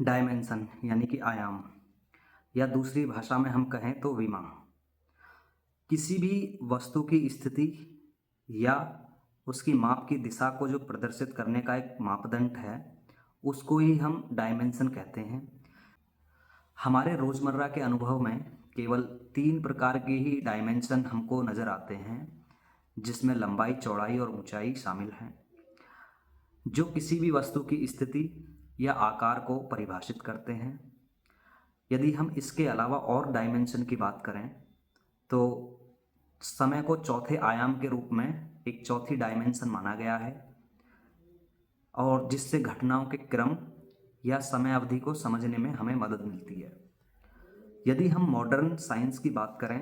Dimension यानी कि आयाम, या दूसरी भाषा में हम कहें तो विमा, किसी भी वस्तु की स्थिति या उसकी माप की दिशा को जो प्रदर्शित करने का एक मापदंड है, उसको ही हम डायमेंशन कहते हैं। हमारे रोज़मर्रा के अनुभव में केवल 3 प्रकार के ही डायमेंशन हमको नज़र आते हैं, जिसमें लंबाई, चौड़ाई और ऊंचाई शामिल हैं, जो किसी भी वस्तु की स्थिति या आकार को परिभाषित करते हैं। यदि हम इसके अलावा और डायमेंशन की बात करें तो समय को चौथे आयाम के रूप में एक चौथी डायमेंशन माना गया है, और जिससे घटनाओं के क्रम या समय अवधि को समझने में हमें मदद मिलती है। यदि हम मॉडर्न साइंस की बात करें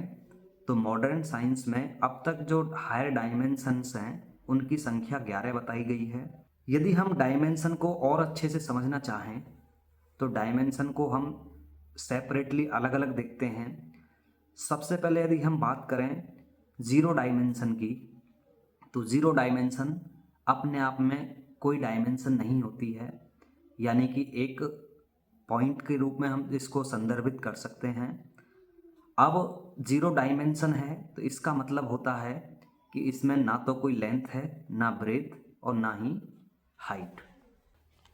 तो मॉडर्न साइंस में अब तक जो हायर डायमेंशंस हैं उनकी संख्या 11 बताई गई है। यदि हम डायमेंशन को और अच्छे से समझना चाहें तो डायमेंशन को हम सेपरेटली अलग अलग देखते हैं। सबसे पहले यदि हम बात करें ज़ीरो डायमेंशन की, तो ज़ीरो डायमेंशन अपने आप में कोई डायमेंशन नहीं होती है, यानी कि एक पॉइंट के रूप में हम इसको संदर्भित कर सकते हैं। अब ज़ीरो डायमेंशन है तो इसका मतलब होता है कि इसमें ना तो कोई लेंथ है, ना ब्रेथ और ना ही हाइट।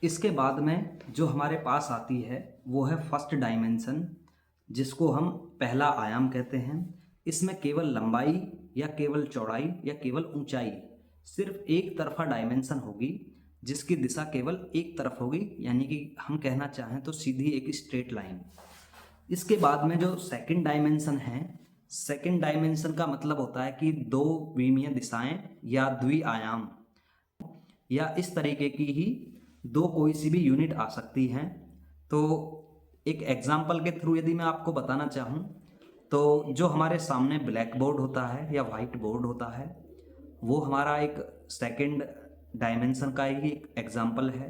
इसके बाद में जो हमारे पास आती है वो है फर्स्ट डायमेंशन, जिसको हम पहला आयाम कहते हैं। इसमें केवल लंबाई या केवल चौड़ाई या केवल ऊंचाई सिर्फ एक तरफा डायमेंशन होगी, जिसकी दिशा केवल एक तरफ होगी, यानी कि हम कहना चाहें तो सीधी एक स्ट्रेट लाइन। इसके बाद में जो सेकंड डायमेंशन है, सेकंड डायमेंशन का मतलब होता है कि दो विमीय दिशाएं या द्विआयाम या इस तरीके की ही दो कोई सी भी यूनिट आ सकती हैं। तो एक एग्जाम्पल के थ्रू यदि मैं आपको बताना चाहूँ तो जो हमारे सामने ब्लैक बोर्ड होता है या वाइट बोर्ड होता है, वो हमारा एक सेकंड डायमेंशन का ही एक एग्जाम्पल है।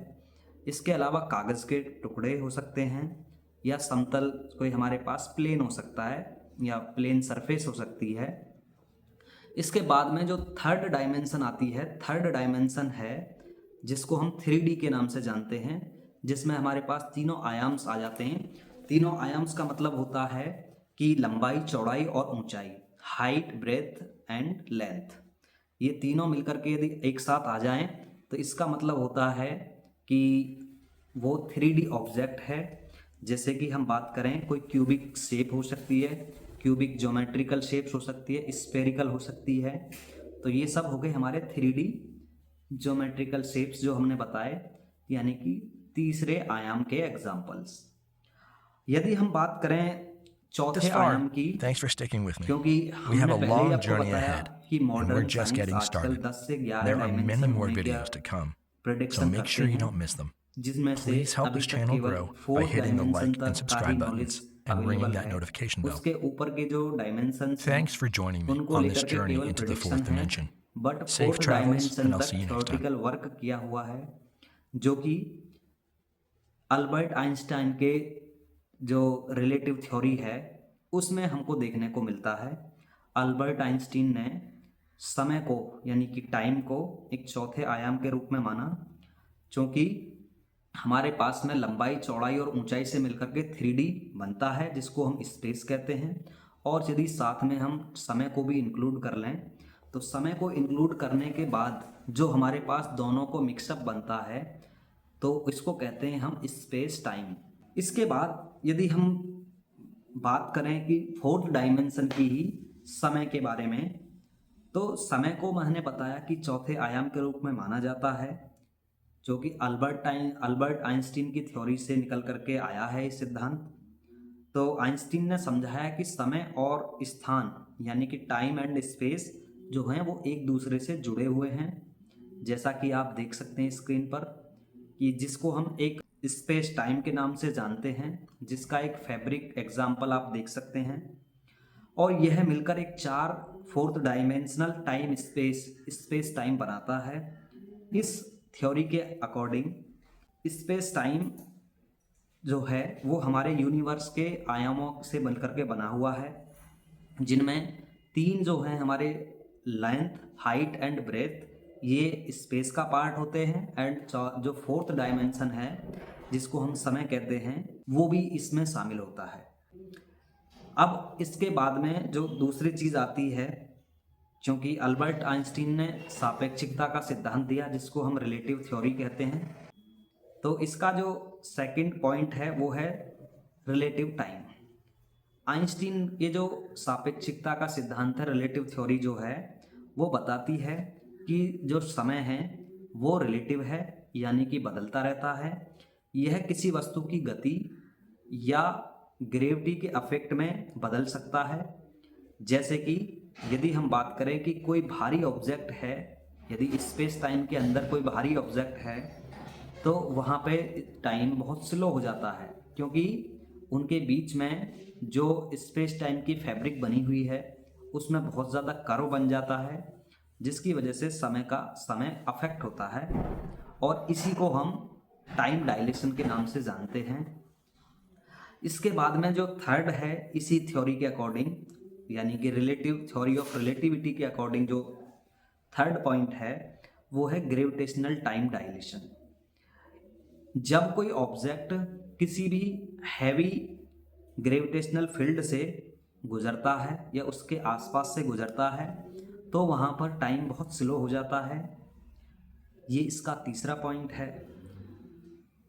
इसके अलावा कागज़ के टुकड़े हो सकते हैं, या समतल कोई हमारे पास प्लेन हो सकता है, या प्लेन सरफेस हो सकती है। इसके बाद में जो थर्ड डायमेंशन आती है, थर्ड डायमेंशन है जिसको हम 3D के नाम से जानते हैं, जिसमें हमारे पास तीनों आयाम्स आ जाते हैं। तीनों आयाम्स का मतलब होता है कि लंबाई, चौड़ाई और ऊंचाई, हाइट, ब्रेथ एंड लेंथ, ये तीनों मिलकर के यदि एक साथ आ जाएं तो इसका मतलब होता है कि वो 3D ऑब्जेक्ट है। जैसे कि हम बात करें कोई क्यूबिक शेप हो सकती है, क्यूबिक ज्योमेट्रिकल शेप्स हो सकती है, स्फेरिकल हो सकती है। तो ये सब हो गए हमारे 3D ज्योमेट्रिकल शेप्स जो हमने बताए, यानी कि तीसरे आयाम के एग्जाम्पल्स। यदि हम बात करें चौथे This आयाम far, की, thanks for sticking with me. क्योंकि We have हमने a पहले ही long आपको journey बताया ahead, कि and we're modern just science getting आजकल started. 10 से 11 There are many dimension more होने का videos to come, so prediction make करते sure you हैं, don't miss them. जिसमें से Please help अभी this तक channel केवल grow by fourth hitting the dimension like and तक का ही subscribe knowledge buttons and ringing available that है। notification bell. उसके ऊपर के जो डायमेंशंस हैं Thanks for joining me उनको on this लेकर के journey केवल into the प्रेडिक्शन fourth है, dimension. But Safe fourth travels, dimension and I'll तक see you next time. Theoretical work किया हुआ है, जो कि अल्बर्ट आइंस्टाइन के जो रिलेटिव थ्योरी है उसमें हमको देखने को मिलता है। अल्बर्ट आइंस्टीन ने समय को यानी कि टाइम को एक चौथे आयाम के रूप में माना, क्योंकि हमारे पास में लंबाई, चौड़ाई और ऊंचाई से मिलकर के 3D बनता है, जिसको हम स्पेस कहते हैं। और यदि साथ में हम समय को भी इंक्लूड कर लें तो समय को इंक्लूड करने के बाद जो हमारे पास दोनों को मिक्सअप बनता है तो इसको कहते हैं हम स्पेस टाइम। इसके बाद यदि हम बात करें कि फोर्थ डायमेंशन की ही समय के बारे में, तो समय को मैंने बताया कि चौथे आयाम के रूप में माना जाता है, जो कि अल्बर्ट आइंस्टीन की थ्योरी से निकल करके आया है ये सिद्धांत। तो आइंस्टीन ने समझाया कि समय और स्थान यानी कि टाइम एंड स्पेस जो हैं वो एक दूसरे से जुड़े हुए हैं, जैसा कि आप देख सकते हैं स्क्रीन पर, कि जिसको हम एक स्पेस टाइम के नाम से जानते हैं, जिसका एक फैब्रिक एग्जाम्पल आप देख सकते हैं। और यह मिलकर एक fourth dimensional time space time बनाता है। इस थ्योरी के अकॉर्डिंग स्पेस टाइम जो है वो हमारे यूनिवर्स के आयामों से बनकर के बना हुआ है, जिनमें 3 जो हैं हमारे लेंथ, हाइट एंड ब्रेथ, ये स्पेस का पार्ट होते हैं। एंड जो फोर्थ डायमेंशन है जिसको हम समय कहते हैं, वो भी इसमें शामिल होता है। अब इसके बाद में जो दूसरी चीज़ आती है, क्योंकि अल्बर्ट आइंस्टीन ने सापेक्षिकता का सिद्धांत दिया जिसको हम रिलेटिव थ्योरी कहते हैं, तो इसका जो सेकंड पॉइंट है वो है रिलेटिव टाइम। आइंस्टीन ये जो सापेक्षिकता का सिद्धांत है, रिलेटिव थ्योरी जो है, वो बताती है कि जो समय है वो रिलेटिव है, यानी कि बदलता रहता है। यह किसी वस्तु की गति या ग्रेविटी के अफेक्ट में बदल सकता है। जैसे कि यदि हम बात करें कि कोई भारी ऑब्जेक्ट है, यदि स्पेस टाइम के अंदर कोई भारी ऑब्जेक्ट है, तो वहाँ पे टाइम बहुत स्लो हो जाता है, क्योंकि उनके बीच में जो स्पेस टाइम की फैब्रिक बनी हुई है उसमें बहुत ज़्यादा कर्व बन जाता है, जिसकी वजह से समय अफेक्ट होता है, और इसी को हम टाइम डायलेशन के नाम से जानते हैं। इसके बाद में जो थर्ड है, इसी थ्योरी के अकॉर्डिंग, यानी कि रिलेटिव थ्योरी ऑफ रिलेटिविटी के अकॉर्डिंग जो थर्ड पॉइंट है वो है ग्रेविटेशनल टाइम डायलेशन। जब कोई ऑब्जेक्ट किसी भी हैवी ग्रेविटेशनल फील्ड से गुजरता है या उसके आसपास से गुजरता है, तो वहाँ पर टाइम बहुत स्लो हो जाता है। ये इसका तीसरा पॉइंट है।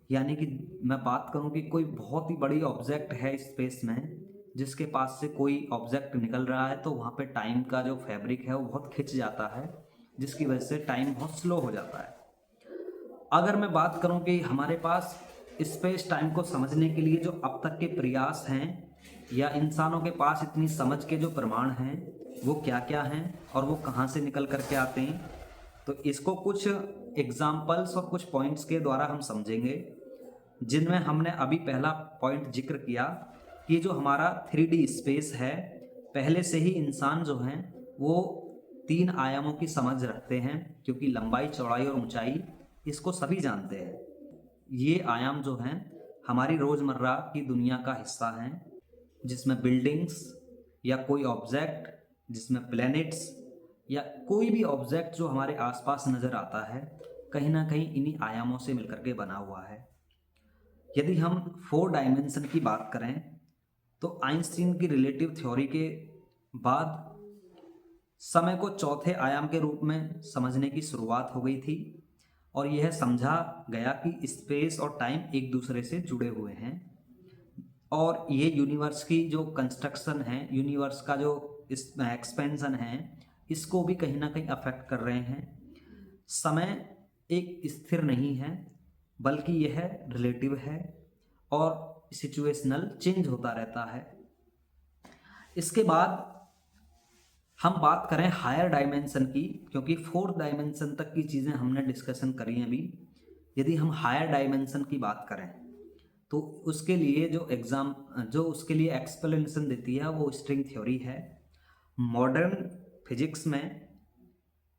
यानी कि मैं बात करूँ कि कोई बहुत ही बड़ी ऑब्जेक्ट है स्पेस में, जिसके पास से कोई ऑब्जेक्ट निकल रहा है, तो वहाँ पे टाइम का जो फैब्रिक है वो बहुत खिंच जाता है, जिसकी वजह से टाइम बहुत स्लो हो जाता है। अगर मैं बात करूं कि हमारे पास स्पेस टाइम को समझने के लिए जो अब तक के प्रयास हैं, या इंसानों के पास इतनी समझ के जो प्रमाण हैं वो क्या क्या हैं और वो कहाँ से निकल कर के आते हैं, तो इसको कुछ एग्जाम्पल्स और कुछ पॉइंट्स के द्वारा हम समझेंगे, जिनमें हमने अभी पहला पॉइंट जिक्र किया कि जो हमारा 3D स्पेस है, पहले से ही इंसान जो हैं वो 3 आयामों की समझ रखते हैं, क्योंकि लंबाई, चौड़ाई और ऊंचाई इसको सभी जानते हैं। ये आयाम जो हैं हमारी रोज़मर्रा की दुनिया का हिस्सा हैं, जिसमें बिल्डिंग्स या कोई ऑब्जेक्ट, जिसमें प्लैनेट्स या कोई भी ऑब्जेक्ट जो हमारे आसपास नज़र आता है, कहीं ना कहीं इन्हीं आयामों से मिलकर के बना हुआ है। यदि हम 4 डायमेंशन की बात करें, तो आइंस्टीन की रिलेटिव थ्योरी के बाद समय को चौथे आयाम के रूप में समझने की शुरुआत हो गई थी, और यह समझा गया कि स्पेस और टाइम एक दूसरे से जुड़े हुए हैं, और ये यूनिवर्स की जो कंस्ट्रक्शन है, यूनिवर्स का जो एक्सपेंशन है, इसको भी कहीं ना कहीं अफेक्ट कर रहे हैं। समय एक स्थिर नहीं है, बल्कि यह रिलेटिव है और सिचुएशनल चेंज होता रहता है। इसके बाद हम बात करें हायर डायमेंशन की, क्योंकि 4th डायमेंशन तक की चीज़ें हमने डिस्कशन करी हैं अभी। यदि हम हायर डायमेंशन की बात करें, तो उसके लिए जो उसके लिए एक्सप्लेनेशन देती है वो स्ट्रिंग थ्योरी है। मॉडर्न फिजिक्स में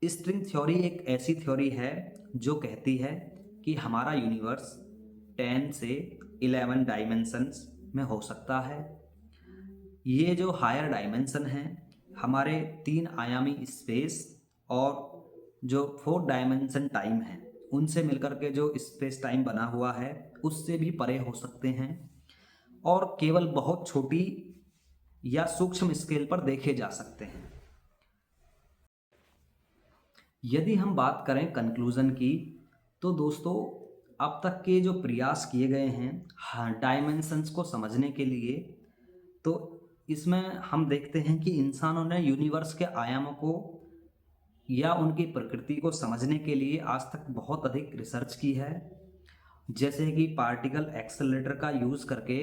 स्ट्रिंग थ्योरी एक ऐसी थ्योरी है जो कहती है कि हमारा यूनिवर्स 10 से 11 डायमेंशंस में हो सकता है। ये जो हायर डायमेंशन है, हमारे 3 आयामी स्पेस और जो 4 डायमेंशन टाइम है, उनसे मिलकर के जो स्पेस टाइम बना हुआ है उससे भी परे हो सकते हैं, और केवल बहुत छोटी या सूक्ष्म स्केल पर देखे जा सकते हैं। यदि हम बात करें कंक्लूजन की, तो दोस्तों अब तक के जो प्रयास किए गए हैं डायमेंशंस को समझने के लिए, तो इसमें हम देखते हैं कि इंसानों ने यूनिवर्स के आयामों को या उनकी प्रकृति को समझने के लिए आज तक बहुत अधिक रिसर्च की है। जैसे कि पार्टिकल एक्सेलरेटर का यूज़ करके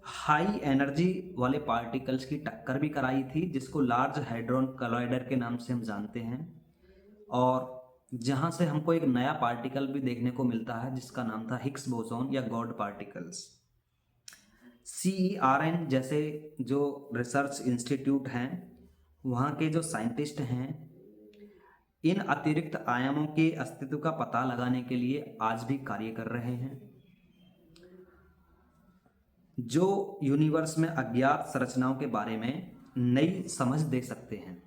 हाई एनर्जी वाले पार्टिकल्स की टक्कर भी कराई थी, जिसको लार्ज हैड्रॉन कोलाइडर के नाम से हम जानते हैं, और जहाँ से हमको एक नया पार्टिकल भी देखने को मिलता है जिसका नाम था हिग्स बोसॉन या गॉड पार्टिकल्स। CERN जैसे जो रिसर्च इंस्टीट्यूट हैं, वहाँ के जो साइंटिस्ट हैं, इन अतिरिक्त आयामों के अस्तित्व का पता लगाने के लिए आज भी कार्य कर रहे हैं, जो यूनिवर्स में अज्ञात संरचनाओं के बारे में नई समझ दे सकते हैं।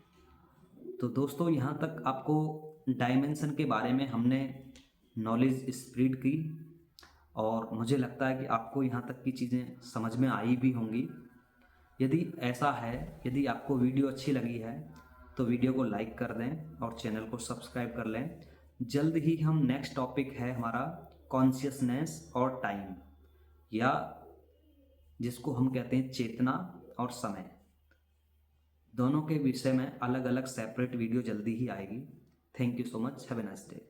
तो दोस्तों, यहाँ तक आपको डायमेंशन के बारे में हमने नॉलेज स्प्रेड की, और मुझे लगता है कि आपको यहाँ तक की चीज़ें समझ में आई भी होंगी। यदि ऐसा है, यदि आपको वीडियो अच्छी लगी है तो वीडियो को लाइक कर दें और चैनल को सब्सक्राइब कर लें। जल्द ही हम नेक्स्ट टॉपिक है हमारा कॉन्शियसनेस और टाइम, या जिसको हम कहते हैं चेतना और समय, दोनों के विषय में अलग अलग सेपरेट वीडियो जल्दी ही आएगी। Thank you so much, have a nice day.